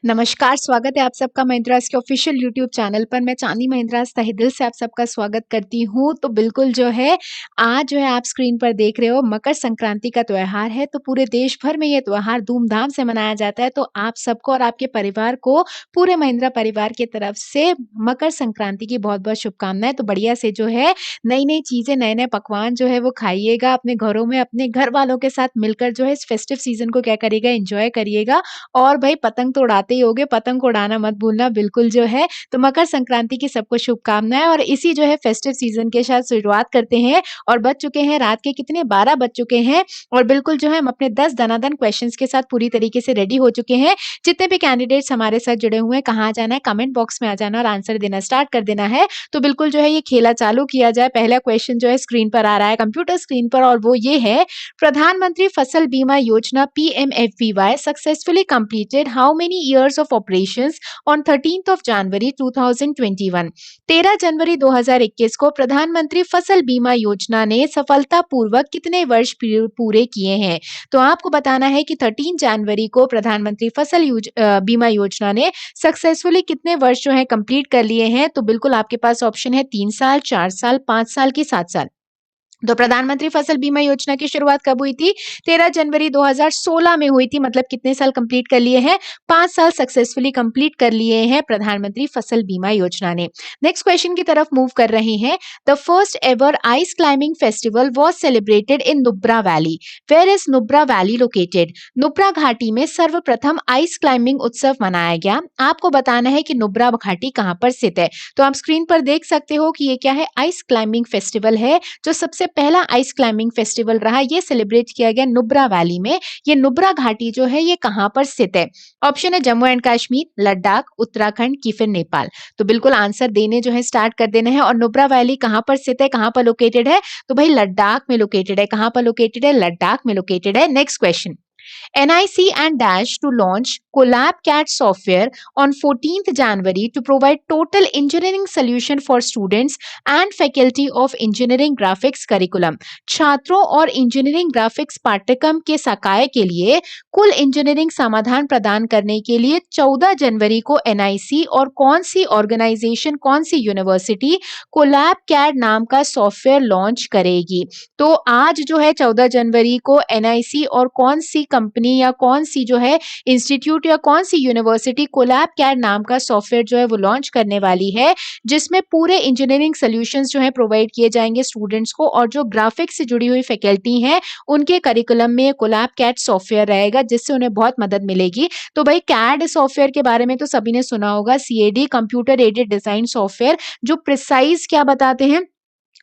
नमस्कार, स्वागत है आप सबका महिंद्रास के ऑफिशियल यूट्यूब चैनल पर। मैं चांदी महिंद्रास तहे दिल से आप सबका स्वागत करती हूँ। तो बिल्कुल जो है आज जो है आप स्क्रीन पर देख रहे हो मकर संक्रांति का त्योहार है। तो पूरे देश भर में ये त्योहार धूमधाम से मनाया जाता है। तो आप सबको और आपके परिवार को पूरे महिंद्रा परिवार की तरफ से मकर संक्रांति की बहुत-बहुत शुभकामनाएँ। तो बढ़िया से जो है नई-नई चीज़ें, नए-नए पकवान जो है वो खाइएगा अपने घरों में, अपने घर वालों के साथ मिलकर जो है इस फेस्टिव सीज़न को क्या करिएगा एन्जॉय करिएगा। और भाई पतंग तो उड़ाते ही होगे, पतंग को उड़ाना मत भूलना बिल्कुल जो है। तो मकर संक्रांति की सबको शुभकामनाएँ और इसी जो है फेस्टिव सीज़न के साथ शुरुआत करते हैं और बज चुके हैं रात के कितने 12 बज चुके हैं और बिल्कुल जो है हम अपने 10 दनादन क्वेश्चंस के साथ पूरी तरीके से रेडी हो चुके हैं। जितने भी कैंडिडेट्स हमारे साथ जुड़े हुए हैं, कहाँ जाना है कमेंट बॉक्स में आ जाना और आंसर देना स्टार्ट कर देना है। तो बिल्कुल जो है ये खेला चालू किया जाए। पहला क्वेश्चन जो है स्क्रीन पर आ रहा है कंप्यूटर स्क्रीन पर और वो ये है प्रधानमंत्री फसल बीमा योजना PMFBY successfully completed how many years of operations on 13th of January 2021? 13 जनवरी 2021 को प्रधानमंत्री फसल बीमा योजना ने सफलतापूर्वक कितने वर्ष पूरे किए हैं? तो आपको बताना है कि 13 जनवरी को प्रधानमंत्री फसल बीमा योजना ने सक्सेसफुली कितने वर्ष जो है कंप्लीट कर लिए हैं? तो बिल्कुल आपके पास ऑप्शन है 3 साल, 4 साल, 5 साल की 7 साल। तो प्रधानमंत्री फसल बीमा योजना की शुरुआत कब हुई थी? 13 जनवरी 2016 में हुई थी। मतलब कितने साल कंप्लीट कर लिए हैं? 5 साल सक्सेसफुली कंप्लीट कर लिए हैं प्रधानमंत्री फसल बीमा योजना ने। नेक्स्ट क्वेश्चन की तरफ मूव कर रहे हैं। The first ever ice climbing festival was celebrated in Nubra Valley. Where is Nubra Valley located? Nubra घाटी में सर्वप्रथम आइस क्लाइंबिंग उत्सव मनाया गया। आपको बताना है कि नुब्रा घाटी कहाँ पर स्थित है। तो आप स्क्रीन पर देख सकते हो कि ये क्या है, आइस क्लाइंबिंग फेस्टिवल है जो सबसे पहला आइस क्लाइंबिंग फेस्टिवल रहा। ये सेलिब्रेट किया गया नुब्रा वैली में। ये नुब्रा घाटी जो है ये कहाँ पर स्थित है? ऑप्शन है जम्मू एंड कश्मीर, लद्दाख, उत्तराखंड की फिर नेपाल। तो बिल्कुल आंसर देने जो है स्टार्ट कर देने हैं। और नुब्रा वैली कहाँ पर स्थित है, कहाँ पर लोकेटेड है? तो भाई लद्दाख में लोकेटेड है। कहाँ पर लोकेटेड है? लद्दाख में लोकेटेड है। Next question. NIC and Dash to launch CollabCAD software on 14th January to provide total engineering solution for students and faculty of engineering graphics curriculum. छात्रों और इंजीनियरिंग ग्राफिक्स पाठ्यक्रम के साकाय के लिए कुल इंजीनियरिंग समाधान प्रदान करने के लिए 14 जनवरी को NIC और कौन सी ऑर्गेनाइजेशन, कौन सी यूनिवर्सिटी CollabCAD नाम का सॉफ्टवेयर लॉन्च करेगी? तो आज जो है 14 जनवरी को NIC और कौन सी कंपनी या कौन सी जो है इंस्टीट्यूट या कौन सी यूनिवर्सिटी CollabCAD नाम का सॉफ्टवेयर जो है वो लॉन्च करने वाली है, जिसमें पूरे इंजीनियरिंग सॉल्यूशंस जो है प्रोवाइड किए जाएंगे स्टूडेंट्स को और जो ग्राफिक्स से जुड़ी हुई फैकल्टी हैं उनके करिकुलम में CollabCAD सॉफ्टवेयर रहेगा जिससे उन्हें बहुत मदद मिलेगी। तो भाई CAD सॉफ्टवेयर के बारे में तो सभी ने सुना होगा, CAD computer aided design software, जो प्रिसाइज क्या बताते हैं,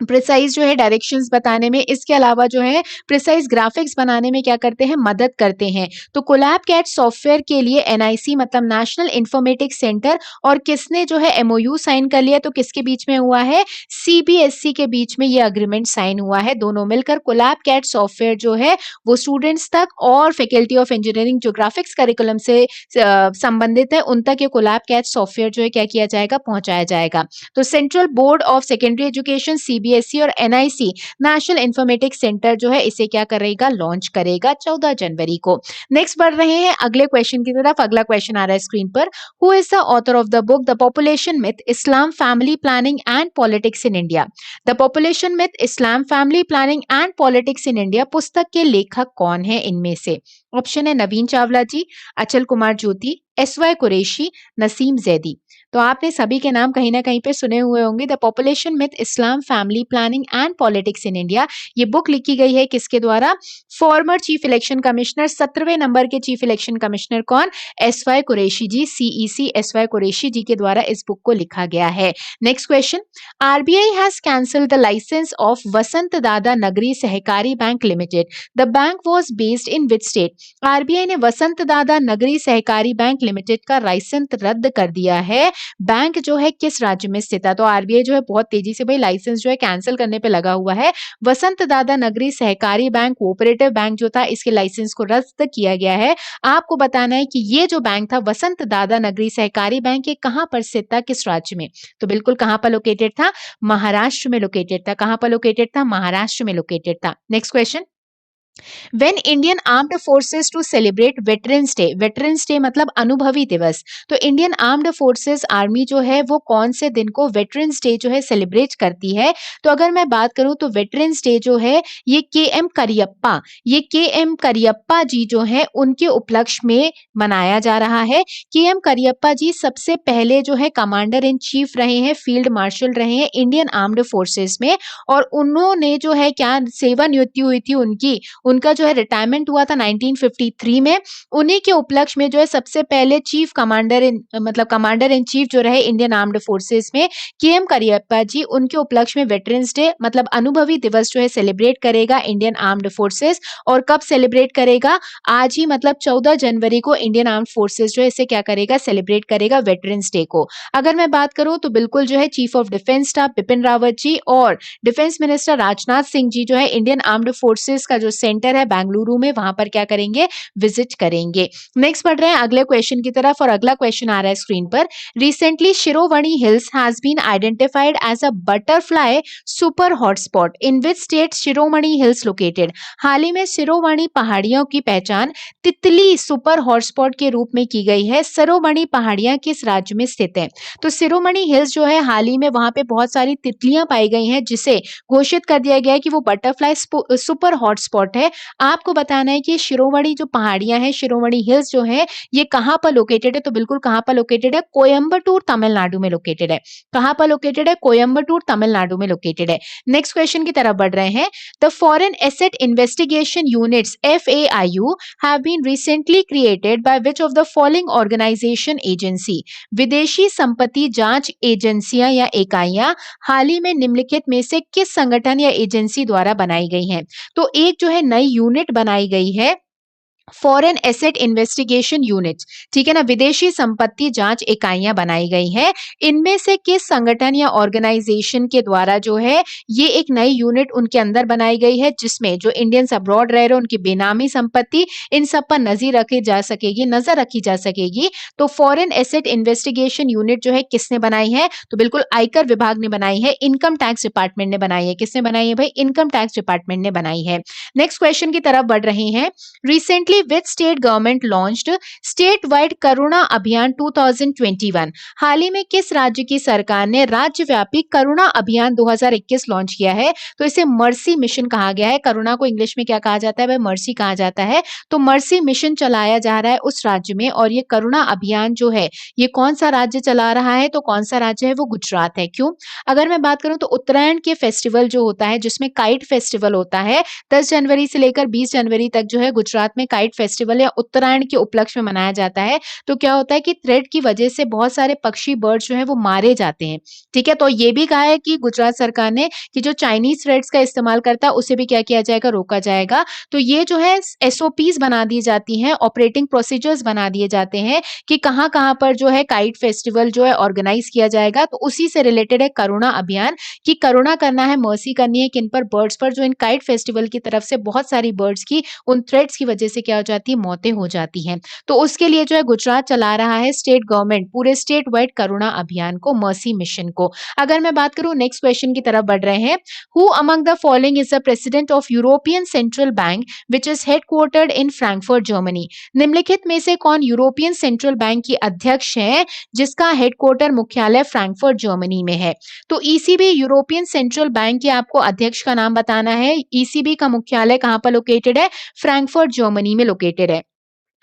प्रिसाइज जो है डायरेक्शंस बताने में, इसके अलावा जो है प्रिसाइज ग्राफिक्स बनाने में क्या करते हैं, मदद करते हैं। तो CollabCAD सॉफ्टवेयर के लिए NIC मतलब नेशनल इंफॉर्मेटिक्स सेंटर और किसने जो है MOU साइन कर लिया, तो किसके बीच में हुआ है? CBSE के बीच में ये अग्रीमेंट साइन हुआ है। दोनों मिलकर CollabCAD सॉफ्टवेयर जो है वो स्टूडेंट्स तक और फैकल्टी ऑफ इंजीनियरिंग जो ग्राफिक्स करिकुलम से संबंधित है उन तक ये CollabCAD सॉफ्टवेयर जो है क्या किया जाएगा, पहुंचाया जाएगा। तो central board of secondary education CBSE और NIC नेशनल इंफॉर्मेटिक्स सेंटर जो है इसे क्या करेगा, लॉन्च करेगा 14 जनवरी को। नेक्स्ट बढ़ रहे हैं अगले क्वेश्चन की तरफ। अगला क्वेश्चन आ रहा है स्क्रीन पर। Who is the author of the book the population myth Islam family planning and politics in India? The population myth Islam family planning and politics in India पुस्तक के लेखक कौन है इनमें से? ऑप्शन है नवीन चावला जी, अचल कुमार ज्योति, SY कुरैशी, नसीम जैदी। तो आपने सभी के नाम कहीं ना कहीं पे सुने हुए होंगे। The population myth Islam family planning and politics in India, ये बुक लिखी गई है किसके द्वारा? फॉर्मर चीफ इलेक्शन कमिश्नर, 17वें नंबर के चीफ इलेक्शन कमिश्नर कौन? SY Qureshi ji, CEC SY Qureshi ji के द्वारा इस बुक को लिखा गया है। Next question. RBI has cancelled the licence of Vasant Dada Nagari Sahakari bank limited. The bank was based in which state? RBI ने वसंत दादा नगरी सहकारी बैंक लिमिटेड का लाइसेंस रद्द कर दिया है। बैंक जो है किस राज्य में स्थित है? तो RBI जो है बहुत तेजी से भाई लाइसेंस जो है कैंसिल करने पे लगा हुआ है। वसंत Dada Nagari Sahakari bank cooperative bank जो था इसके लाइसेंस को रद्द किया गया है। आपको बताना है कि ये जो बैंक था वसंत दादा नगरी सहकारी बैंक, ये कहां पर स्थित था, किस राज्य में? तो बिल्कुल कहां पर लोकेटेड था? महाराष्ट्र में लोकेटेड था। कहां पर लोकेटेड था? महाराष्ट्र में लोकेटेड था। Next question. When Indian armed forces to celebrate veterans day मतलब अनुभवी दिवस। तो इंडियन आर्म्ड फोर्सेस आर्मी जो है वो कौन से दिन को वेटरन्स डे जो है सेलिब्रेट करती है? तो अगर मैं बात करूं तो वेटरन्स डे जो है ये के एम करियप्पा जी जो है उनके उपलक्ष्य में मनाया जा रहा है। के एम करियप्पा जी सबसे पहले जो है कमांडर इन चीफ रहे हैं, फील्ड मार्शल रहे हैं इंडियन आर्म्ड फोर्सेस में, और उन्होंने जो है क्या सेवानिवृत्ति हुई थी उनकी, उनका जो है रिटायरमेंट हुआ था 1953 में। उन्हीं के उपलक्ष्य में जो है सबसे पहले चीफ कमांडर इन मतलब कमांडर इन चीफ जो रहे इंडियन आर्म्ड फोर्सेस में के एम करियप्पा जी, उनके उपलक्ष्य में वेटरन्स डे मतलब अनुभवी दिवस जो है सेलिब्रेट करेगा इंडियन आर्म्ड फोर्सेस। और कब सेलिब्रेट करेगा? आज ही मतलब 14 जनवरी को इंडियन आर्म्ड फोर्सेस जो है इसे क्या करेगा? सेलिब्रेट करेगा वेटरन्स डे को। अगर मैं बात करूं तो बिल्कुल जो है chief of defence staff Bipin Rawat ji और डिफेंस मिनिस्टर राजनाथ सिंह जी जो है इंडियन आर्म्ड फोर्सेस का जो सेंटर है बेंगलुरु में, वहां पर क्या करेंगे? विजिट करेंगे। नेक्स्ट बढ़ रहे हैं अगले क्वेश्चन की तरफ, और अगला क्वेश्चन आ रहा है स्क्रीन पर। Recently Shiromani hills has been identified as a butterfly super hotspot. In which state Shiromani hills located? हाल ही में शिरोमणि पहाड़ियों की पहचान तितली सुपर हॉटस्पॉट के रूप में की गई है। शिरोमणि पहाड़ियां किस राज्य में स्थित है? तो शिरोमणि हिल्स जो है हाल ही में वहां पे बहुत सारी तितलियां पाई गई हैं, जिसे घोषित कर दिया गया है कि वो बटरफ्लाई सुपर हॉटस्पॉट है। आपको बताना है कि शिरोमणि जो पहाड़ियां हैं, शिरोमणि हिल्स जो है, ये कहाँ पर लोकेटेड है? तो बिल्कुल कहाँ पर लोकेटेड है? कोयम्बटूर तमिलनाडु में लोकेटेड है। कहाँ पर लोकेटेड है? कोयम्बटूर तमिलनाडु में लोकेटेड है। नेक्स्ट क्वेश्चन की तरफ बढ़ रहे हैं। The foreign asset investigation units FAIU have been recently created by which of the following organization agency? विदेशी संपत्ति जांच एजेंसियां या इकाइयां हाल ही में निम्नलिखित में से किस संगठन या एजेंसी द्वारा बनाई गई हैं? तो एक जो है नई यूनिट बनाई गई है, फॉरेन एसेट इन्वेस्टिगेशन यूनिट्स, ठीक है ना, विदेशी संपत्ति जांच इकाइयां बनाई गई हैं। इनमें से किस संगठन या ऑर्गेनाइजेशन के द्वारा जो है ये एक नई यूनिट उनके अंदर बनाई गई है, जिसमें जो इंडियंस अब्रॉड रह रहे हैं उनकी बेनामी संपत्ति, इन सब पर नजर रखी जा सकेगी। तो फॉरेन एसेट इन्वेस्टिगेशन यूनिट जो है किसने बनाई है? तो बिल्कुल आयकर विभाग ने बनाई है, इनकम टैक्स डिपार्टमेंट ने बनाई है। किसने बनाई है भाई? इनकम टैक्स डिपार्टमेंट ने बनाई है। नेक्स्ट क्वेश्चन की तरफ बढ़ रहे हैं। Recently, which state government launched statewide करुणा अभियान 2021? हाल ही में किस राज्य की सरकार ने राज्यव्यापी करुणा अभियान 2021 लॉन्च किया है? तो इसे मर्सी मिशन कहा गया है। करुणा को इंग्लिश में क्या कहा जाता है भाई? मर्सी कहा जाता है। तो मर्सी मिशन चलाया जा रहा है उस राज्य में, और ये करुणा अभियान जो है ये कौन सा राज्य चला रहा है? तो कौन सा राज्य है? वो गुजरात है। क्यों? अगर मैं बात करूं तो उत्तरायण के फेस्टिवल जो होता है, जिसमें काइट फेस्टिवल होता है, 10 जनवरी से लेकर 20 जनवरी तक जो है गुजरात में काइट फेस्टिवल या उत्तरायण के उपलक्ष्य में मनाया जाता है। तो क्या होता है कि थ्रेड की वजह से बहुत सारे पक्षी बर्ड्स जो है वो मारे जाते हैं। ठीक है, तो ये भी कहा है कि गुजरात सरकार ने कि जो चाइनीज थ्रेड्स का इस्तेमाल करता है उसे भी क्या किया जाएगा? रोका जाएगा। तो ये जो है SOPs बना दी जाती हैं, ऑपरेटिंग प्रोसीजर्स बना दिए जाते हैं कि कहाँ कहाँ पर जो है काइट फेस्टिवल जो है ऑर्गेनाइज किया जाएगा। तो उसी से रिलेटेड है करुणा अभियान, कि करुणा करना है, मर्सी करनी है किन पर? बर्ड्स पर, जो इन काइट फेस्टिवल की तरफ से बहुत सारी बर्ड्स की उन थ्रेड्स की वजह से क्या हो जाती है? मौतें हो जाती हैं। तो उसके लिए जो है गुजरात चला रहा है स्टेट गवर्नमेंट पूरे स्टेट वाइड करुणा अभियान को, मर्सी मिशन को। अगर मैं बात करूं नेक्स्ट क्वेश्चन की तरफ बढ़ रहे हैं। Who among the following is the president of European central bank which is headquartered in Frankfurt Germany? निम्नलिखित में से कौन यूरोपियन सेंट्रल बैंक की अध्यक्ष है जिसका हेडक्वार्टर मुख्यालय फ्रैंकफर्ट जर्मनी में है? तो ECB यूरोपियन सेंट्रल बैंक के आपको अध्यक्ष का नाम बताना है। ECB का मुख्यालय कहां पर लोकेटेड है? फ्रैंकफर्ट जर्मनी में लोकेटेड है।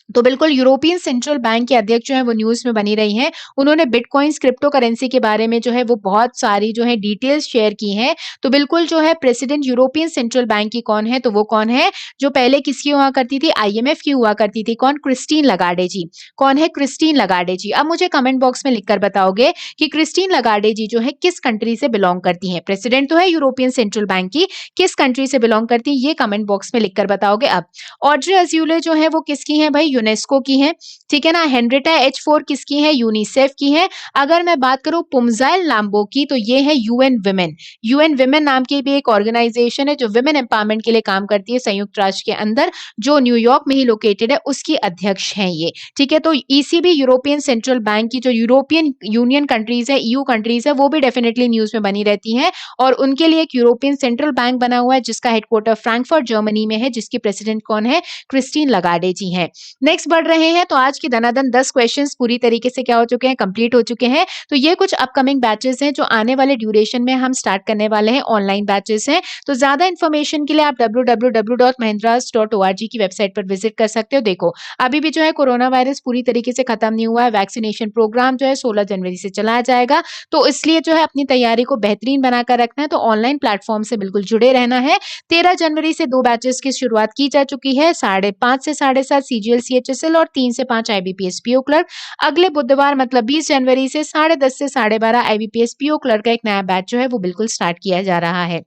तो बिल्कुल यूरोपियन सेंट्रल बैंक के अध्यक्ष जो है वो न्यूज में बनी रही हैं। उन्होंने बिटकॉइंस क्रिप्टो करेंसी के बारे में जो है वो बहुत सारी जो है डिटेल्स शेयर की हैं। तो बिल्कुल जो है प्रेसिडेंट यूरोपियन सेंट्रल बैंक की कौन है? तो वो कौन है? जो पहले किसकी हुआ करती थी? IMF की हुआ करती थी। कौन? क्रिस्टीन लगार्डे जी। कौन है? क्रिस्टीन लगार्डे जी। अब मुझे कमेंट बॉक्स में लिखकर बताओगे कि क्रिस्टीन लगार्डे जी जो है किस कंट्री से बिलोंग करती है? प्रेसिडेंट तो है यूरोपियन सेंट्रल बैंक की, किस कंट्री से बिलोंग करती है? ये कमेंट बॉक्स में लिखकर बताओगे। अब ऑड्रे अज्यूले जो है वो किसकी है भाई? यूनेस्को की हैं, ठीक है ना। हेनरिटा H4 किसकी हैं, यूनिसेफ की हैं। अगर मैं बात करूं पुमजाइल लाम्बो की तो ये है यूएन विमेन। यूएन विमेन नाम की भी एक ऑर्गेनाइजेशन है जो विमेन एम्पावरमेंट के लिए काम करती है संयुक्त राष्ट्र के अंदर, जो न्यूयॉर्क में ही लोकेटेड है, उसकी अध्यक्ष हैं ये, ठीक है। तो ईसीबी यूरोपियन सेंट्रल बैंक की जो यूरोपियन यूनियन कंट्रीज है, ईयू कंट्रीज है, वो भी डेफिनेटली न्यूज में बनी रहती हैं और उनके लिए एक यूरोपियन सेंट्रल बैंक बना हुआ है जिसका हेडक्वार्टर फ्रैंकफर्ट जर्मनी में है, जिसकी प्रेसिडेंट कौन है, क्रिस्टीन लगार्डे जी हैं। नेक्स्ट बढ़ रहे हैं तो आज की दनादन 10 क्वेश्चंस पूरी तरीके से क्या हो चुके हैं, कंप्लीट हो चुके हैं। तो ये कुछ अपकमिंग बैचेस हैं जो आने वाले ड्यूरेशन में हम स्टार्ट करने वाले हैं, ऑनलाइन बैचेस हैं। तो ज्यादा इन्फॉर्मेशन के लिए आप www.mahindras.org की वेबसाइट पर विजिट कर सकते हो। देखो अभी भी जो है कोरोना वायरस पूरी तरीके से खत्म नहीं हुआ है, वैक्सीनेशन प्रोग्राम जो है 16 जनवरी से चलाया जाएगा, तो इसलिए जो है अपनी तैयारी को बेहतरीन बनाकर रखना है, तो ऑनलाइन प्लेटफॉर्म से बिल्कुल जुड़े रहना है। 13 जनवरी से 2 बैचेस की शुरुआत की जा चुकी है, 5:30 से 7:30 CGL CHSL और 3 से 5 IBPS PO क्लर्क। अगले बुधवार मतलब 20 जनवरी से 10:30 से 12:30 IBPS PO क्लर्क का एक नया बैच जो है वो बिल्कुल स्टार्ट किया जा रहा है।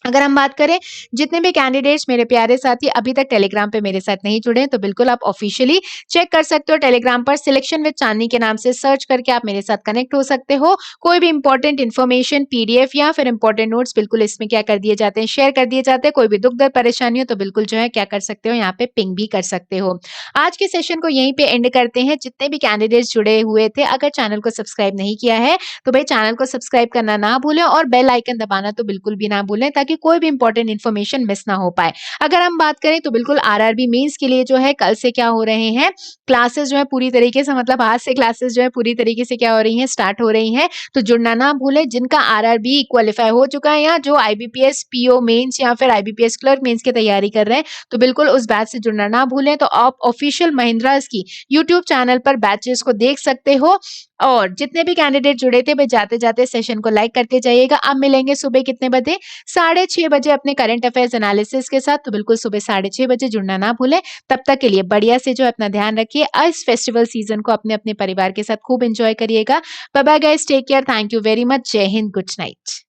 अगर हम बात करें जितने भी कैंडिडेट्स मेरे प्यारे साथी अभी तक टेलीग्राम पे मेरे साथ नहीं जुड़े हैं, तो बिल्कुल आप ऑफिशियली चेक कर सकते हो टेलीग्राम पर, सिलेक्शन विद चांदनी के नाम से सर्च करके आप मेरे साथ कनेक्ट हो सकते हो। कोई भी इंपॉर्टेंट इन्फॉर्मेशन PDF या फिर इंपॉर्टेंट नोट्स बिल्कुल इसमें क्या कर दिए जाते हैं, शेयर कर दिए जाते हैं। कोई भी दुख दर्द परेशानी हो तो बिल्कुल जो है क्या कर सकते हो, यहाँ पे पिंग भी कर सकते हो। आज के सेशन को यहीं पे एंड करते हैं। जितने भी कैंडिडेट्स जुड़े हुए थे, अगर चैनल को सब्सक्राइब नहीं किया है तो भाई चैनल को सब्सक्राइब करना ना भूलें और बेल आइकन दबाना तो बिल्कुल भी ना भूलें, ताकि कोई भी इंपॉर्टेंट इन्फॉर्मेशन मिस ना हो पाए। अगर हम बात करें तो बिल्कुल आरआरबी मेंस के लिए जो है कल से क्या हो रहे हैं, क्लासेस जो है पूरी तरीके से, मतलब आज से क्लासेस जो है पूरी तरीके से क्या हो रही हैं, स्टार्ट हो रही हैं। तो जुड़ना ना भूलें। जिनका आरआरबी क्वालिफाई हो चुका है या जो IBPS PO मेंस या फिर IBPS क्लर्क मेंस की तैयारी कर रहे हैं, तो बिल्कुल उस बैच से जुड़ना ना भूलें। तो आप ऑफिशियल महिंद्रास की यूट्यूब चैनल पर बैचेस को देख सकते हो। और जितने भी कैंडिडेट जुड़े थे वे जाते जाते सेशन को लाइक करते जाइएगा। अब मिलेंगे सुबह कितने बजे, 6:30 बजे अपने करंट अफेयर्स एनालिसिस के साथ। तो बिल्कुल सुबह 6:30 बजे जुड़ना ना भूलें। तब तक के लिए बढ़िया से जो अपना ध्यान रखिए। इस फेस्टिवल सीजन को अपने अपने परिवार के साथ खूब एंजॉय करिएगा। Bye bye guys, take care, thank you very much, जय हिंद, गुड नाइट।